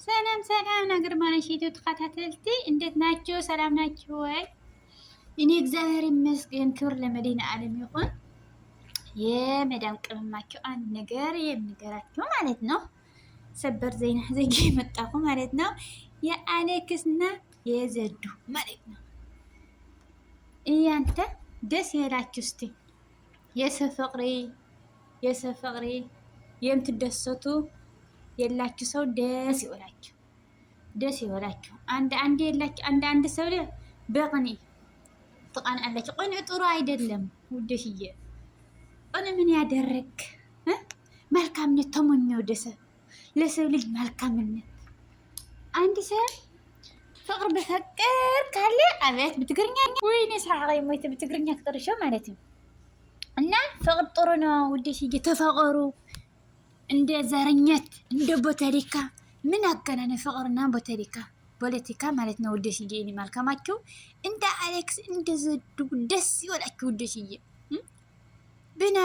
ሰላም ሰላም ነገር ማለት ዩቲዩብ ተከታተልቲ እንዴት ናችሁ? ሰላም ናችሁ ወይ? እኔ እግዚአብሔር ይመስገን ክብር ለመዲና ዓለም ይሁን። የመዳም ቅመማችሁ አንድ ነገር የሚገራችሁ ማለት ነው። ሰበር ዜና ዘጌ መጣሁ ማለት ነው። የአሌክስና የዘዱ ማለት ነው። እያንተ ደስ ይላችሁ እስቲ የሰው ፍቅሪ የምትደሰቱ የላችሁ ሰው ደስ ይወላችሁ፣ ደስ ይወላችሁ። አንድ የላችሁ አንድ ሰው በቅኔ ትቀናላችሁ። ቅኔ ጥሩ አይደለም ውደሽዬ። ቅኔ ምን ያደረግ መልካምነት ተሞኘው ደሰ ለሰው ልጅ መልካምነት አንድ ሰው ፍቅር በፈቅር ካለ አቤት በትግርኛ ወይኔ ስራ ሞይተ በትግርኛ ክጥርሾ ማለት ነው። እና ፍቅር ጥሩ ነው ውደሽዬ፣ ተፈቀሩ። እንደ ዘረኘት እንደ ቦተሪካ ምን አገናነ ፍቅርና ፖለቲካ ማለት ነው ውደሽዬ። እኔ መልካማችሁ እንደ አሌክስ እንደ ዘዱ ደስ ይወላችሁ ውደሽዬ። ብና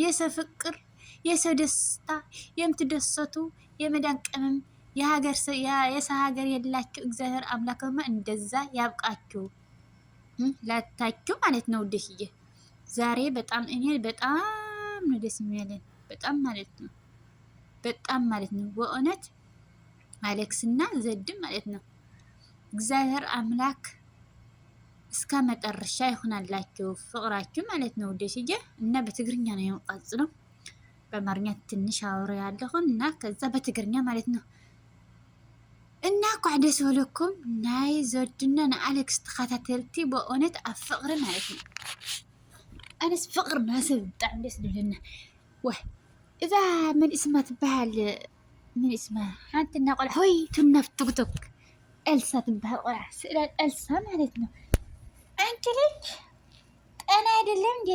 የሰው ፍቅር የሰው ደስታ የምትደሰቱ የመዳን ቅመም የሰው ሀገር የላችሁ እግዚአብሔር አምላክማ እንደዛ ያብቃችሁ ላታችሁ ማለት ነው ውደሽዬ። ዛሬ በጣም እኔ በጣም ነው ደስ የሚያለን በጣም ማለት ነው በእውነት አሌክስ እና ዘድ ማለት ነው። እግዚአብሔር አምላክ እስከ መጨረሻ ይሆናላችሁ ፍቅራችሁ ማለት ነው ደሽዬ። እና በትግርኛ ነው የምቀጽ ነው፣ በአማርኛ ትንሽ አውራ ያለሁን እና ከዛ በትግርኛ ማለት ነው። እና ኳዕ ደስ በለኩም ናይ ዘድና ንአሌክስ ተኸታተልቲ በእውነት ኣብ ፍቅሪ ማለት ነው። ኣነስ ፍቅር ማሰብ ብጣዕሚ ደስ ዝብለና ወይ እዛ ምን እስማ ትበሃል ምን እስማ ሓንቲ እናቆልዓ ሆይ ትናፍ ቲክቶክ ኤልሳ ትበሃል ቆልዓ ስእላ ኤልሳ ማለት ነው። አንቺ ልጅ ጠና አይደለም እንዴ?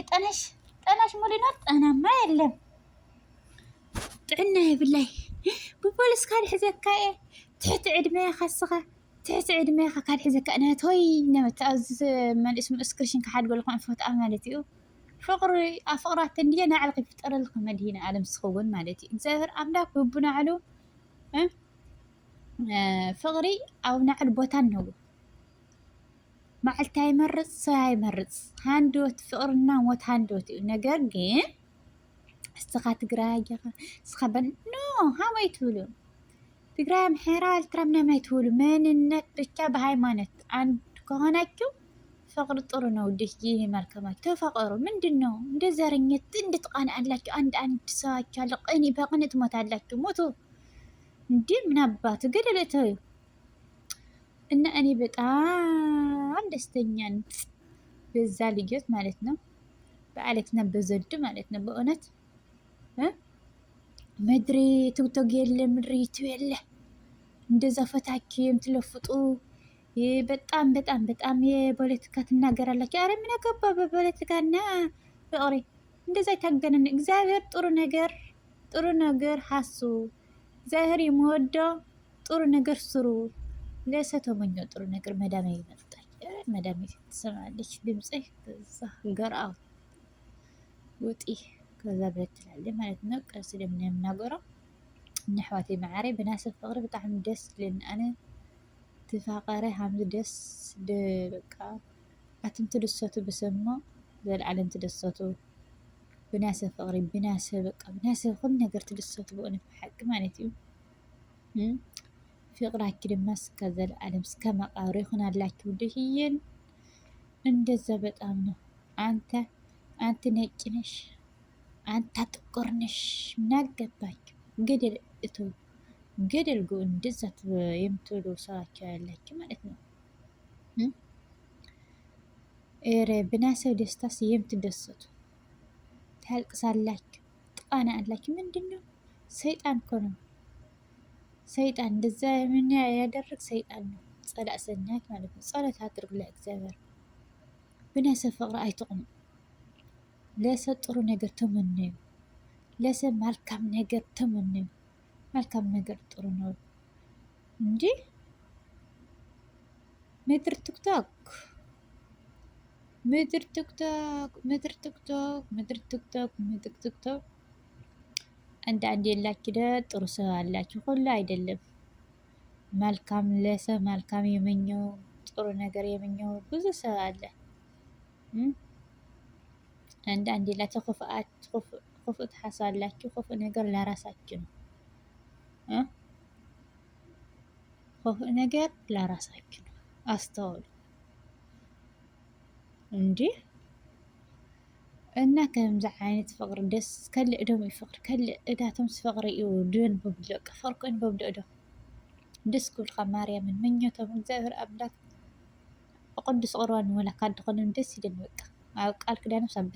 ጠናሽ ሙሉ ነው? ጠናማ የለም ጥዕና የብላይ ብፖሊስ ካልሕዘካ እየ ትሕቲ ዕድሜኻ ስኻ ትሕቲ ዕድሜኻ ካልሕዘካ ናት ሆይ ነመት ኣብዚ መንእስሙ እስክርሽን ክሓድገሉኩም ፈትኣ ማለት እዩ። ፍቅሪ ኣፍቅራት እንድየ ናዕልክ ይፍጠረልክ መድሂነ ዓለም ስኸውን ማለት እዩ። እግዚአብሔር ኣምላክ ብቡናዕሉ ፍቅሪ ኣብ ናዕሉ ቦታ ነው። ማዕልታ ይመርፅ ሰ ይመርፅ ሃንድወት ፍቅርና ሞት ሃንድወት እዩ። ነገር ግን እስኻ ትግራይ እስኻ በኖ ሃመይ ትብሉ ትግራይ ምሕራ ኤርትራ ምናምን አይትብሉ። መንነት ብቻ በሃይማኖት አንድ ከሆናችሁ ፍቅር ጥሩ ነው ደስ ይሄ መልካማችሁ ተፈቀሩ። ምንድነው እንደ ዘረኝት እንድትቃናላችሁ አንድ ሰዎች አለ ቀኒ በቀን ትሞታላችሁ። ሞቱ እንዴ ምን አባቱ ገደለተው። እና እኔ በጣም ደስተኛ ነኝ በዛ ልጆት ማለት ነው፣ በአሌክስ እና በዘድ ማለት ነው። በእውነት ምድሪ ቲክቶክ የለ ምድሪ ዩቲዩብ የለ እንደዛ ፈታችሁ የምትለፍጡ በጣም የፖለቲካ ትናገራላችሁ። አረ ምን አገባ በፖለቲካና ፍቅሪ እንደዛ ይታገነን። እግዚአብሔር ጥሩ ነገር ሀሱ እግዚአብሔር የምወደው ጥሩ ነገር ስሩ። ለሰው ተመኘው ጥሩ ነገር። መዳሜ ይመጣል፣ መዳሜ ትሰማለች ድምጽ ከዛ ገርአው ውጢ ከዛ በትላለ ማለት ነው። ቀስ ለምን የምናገረው ነሕዋቴ ማዕረ ብናሰብ ፍቅሪ በጣም ደስ ልን አነ ተፋቀረ ሃምዝ ደስ በቃ አትም ትደሰቱ በሰማ ዘለዓለም ትደሰቱ ብናሰብ ፍቅሪ ብናሰብ በቃ ብናሰብ ሁሉ ነገር ትደሰቱ በእውነት በሐቅ ማለት እዩ። ፍቅራችሁ ድማ እስከ ዘለዓለም እስከ መቃብር ይሆናላችሁ ደህየን። እንደዛ በጣም ነው። አንተ ነጭ ነሽ፣ አንተ ጥቁር ነሽ፣ ምን አገባችሁ? ገደል እተው ገደል ጎ እንደዛ የምትወዱ ሰዋቸው ያላችሁ ማለት ነው። ብናሰብ ደስታስ የምትደሰቱ ታልቅሳላችሁ፣ ጥቃና አላችሁ። ምንድነው? ሰይጣን እኮ ነው። ሰይጣን እንደዛ ምን ያደርግ ሰይጣን ነው። ጸላእ ሰናት ማለት ነው። ጸሎት አድርጉ ለእግዚአብሔር። ብናሰብ ፍቅሪ አይጥቅሙ። ለሰብ ጥሩ ነገር ተመነዩ። ለሰብ መልካም ነገር ተመነዩ። መልካም ነገር ጥሩ ነው እንጂ ምድር ቲክቶክ አንድ የላችሁ ጥሩ ሰው አላችሁ ሁሉ አይደለም። መልካም ለሰው መልካም የመኘው ጥሩ ነገር የመኘው ብዙ ሰው አለ። አንዳንዴ ክፉ ትሐሳላችሁ፣ ክፉ ነገር ለራሳችሁ ነው። ክፉ ነገር ለራሳችሁ ነው። አስተውሉ እንዴ! እና ከምዚ ዓይነት ፍቅሪ ደስ ከልእ ዶም እዩ ፍቅሪ ከልእ እዳቶም ፍቅሪ እዩ ድን በብልኦ ፈርቆን በብልኦ ዶ ደስ ክብልካ ማርያምን ምኞቶም እግዚአብሔር አምላክ ቅዱስ ቁርባን ወላካ ድኾንም ደስ ይደል በቃ ኣብ ቃል ኪዳኖስ ኣብ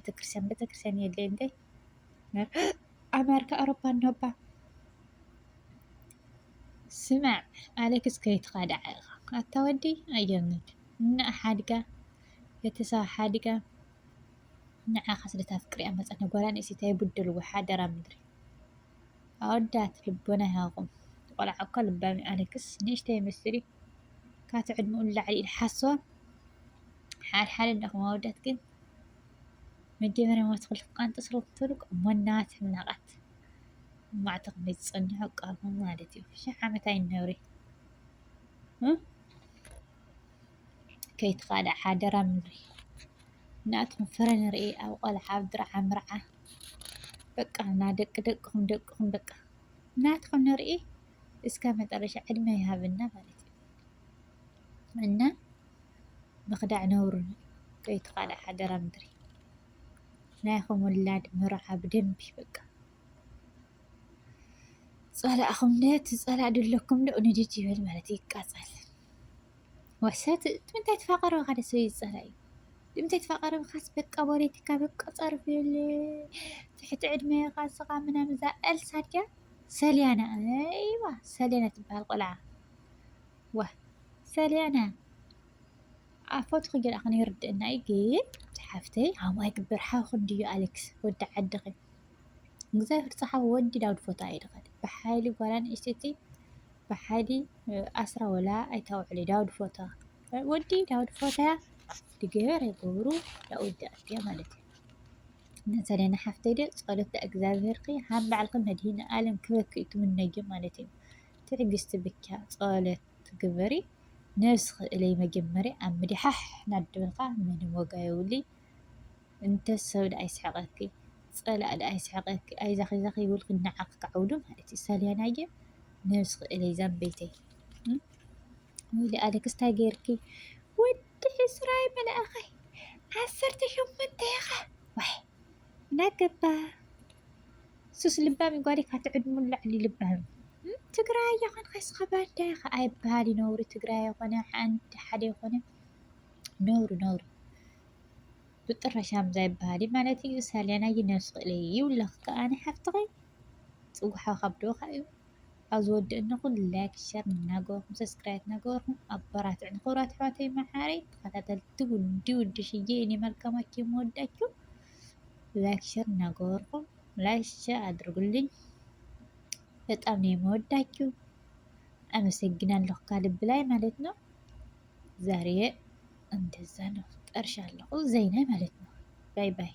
ቤተክርስትያን የለ እንዴ ኣሜሪካ ኣውሮፓ ነባ ስማዕ ኣሌክስ ከይትኻዳዕ ኢኻ ኣታወዲ ኣየምድ እና ሓድጋ ቤተሰብ ሓድጋ ንዓኻ ስለታፍቅሪያ መፀነ ጓላ ንእሲታ ይቡድልዎ ሓደራ ምድሪ ኣወዳት ልቦና ይሃኹም ቆልዓ እኳ ልባሚ ኣሌክስ ንእሽተይ ይመስል ካቲ ዕድሚኡ ንላዕሊ ኢሉ ሓስቦ ሓደ እንዳኹም ኣወዳት ግን መጀመርያ ሞት ክልተ ቃንጥስ ርትልቅ ሞናት ሕምናቃት ማዕተኩም ይጸንሑ ቃልኩም ማለት እዩ ሸሕ ዓመት ኣይነብሪ ከይትኻዳዕ ሓደራ ምድሪ ናትኩም ፍረ ንርኢ ኣብ ቆልዓ ኣብ ድርዓ ምርዓ በቃ ና ደቅኹም በቃ ናትኩም ንርኢ እስከ መጨረሻ ዕድመ ይሃብና ማለት እዩ እና ምኽዳዕ ነውሩ ከይትኻዳዕ ሓደራ ምድሪ ናይኹም ውላድ ምርዓ ብደንቢ በቃ ጸላእኹም ነት ጸላእ ድለኩም ዶ ንድድ ይብል ማለት ይቃጸል ወሰት ምንታይ ተፋቀረው ሓደ ሰብ ይጸላእ ምንታይ ተፋቀረው ካስ በቃ ፖለቲካ በቃ ጸርፍ ይል ትሕቲ ዕድመ ካስኻ ምናምን ዛእል ሳድያ ሰልያና አይዋ ሰልያና ትበሃል ቆልዓ ዋ ሰልያና ኣፎት ክገል ኣኽነ ይርድእና ግን ሓፍተይ ሃማይ ግበር ሓኹን ድዩ ኣሌክስ ወዲ ዓድኺ እግዚአብሔር ፀሓፍ ወዲ ዳውድ ፎታ አይድኸል በሓይሊ ጓላን እሽተቲ በሓይሊ ኣስራ ወላ ኣይታውዕሊ ዳውድ ፎታ ወዲ ዳውድ ፎታ ድገበር ይገብሩ ዳውድ ኣትያ ማለት እዩ ነሰለና ሓፍተይ ደ ጸሎት እግዚአብሔር ኺ ሃም በዓልኩም መድህን ዓለም ክበክ እትምነዩ ማለት እዩ ትዕግስቲ ብቻ ጸሎት ትግበሪ ነፍስ ክእለይ መጀመርያ ኣብ ምድሓሕ ናድብልካ ምንም ወጋ የውሊ እንተ ሰብ ዳ ኣይስሐቀኪ ጸላእ ዳ ኣይስሐቀኪ ኣይዛኺ ይብል ክናዓክ ክዓውዱ ማለት እዩ ሰልያናየ ነፍስ ክእለይ ዘንበይተይ ወይሊ ኣሌክስ ታይ ገይርኪ ወዲ ሕስራይ መላእኸይ 18 ኢኻ ዋይ ናገባ ሱስ ልባሚ ጓዴ ካቲ ዕድሙ ላዕሊ ልባሚ ትግራይ ይኹን ከስኻ ባንዳ ኢኻ ኣይበሃል ይነብሩ ትግራይ ይኾነ ሓደ ይኾነ ነብሩ ብጥራሻም ዘይበሃል ማለት እዩ ሰልያና ይነፍስ ክእለይ ይብለኽ ከኣነ ሓፍትኸይ ጽጉሓ ካብዶኻ እዩ ኣብ ዝወድእንኹን ላይክ ሸር እናገበርኩም ሰብስክራይብ እናገበርኩም ኣበራትዕን ክብራት ኣሕዋተይ መሓረይ ተኸታተልቲ ውዲ ሽዬ እኔ መልካማችሁ የምወዳችሁ ላይክ ሸር እናገበርኩም ላይክ ሸር አድርጉልኝ በጣም ነው የምወዳችሁ አመሰግናለሁ ከልብ ላይ ማለት ነው ዛሬ እንደዛ ነው ጠርሻለሁ ዘይና ማለት ነው ባይ ባይ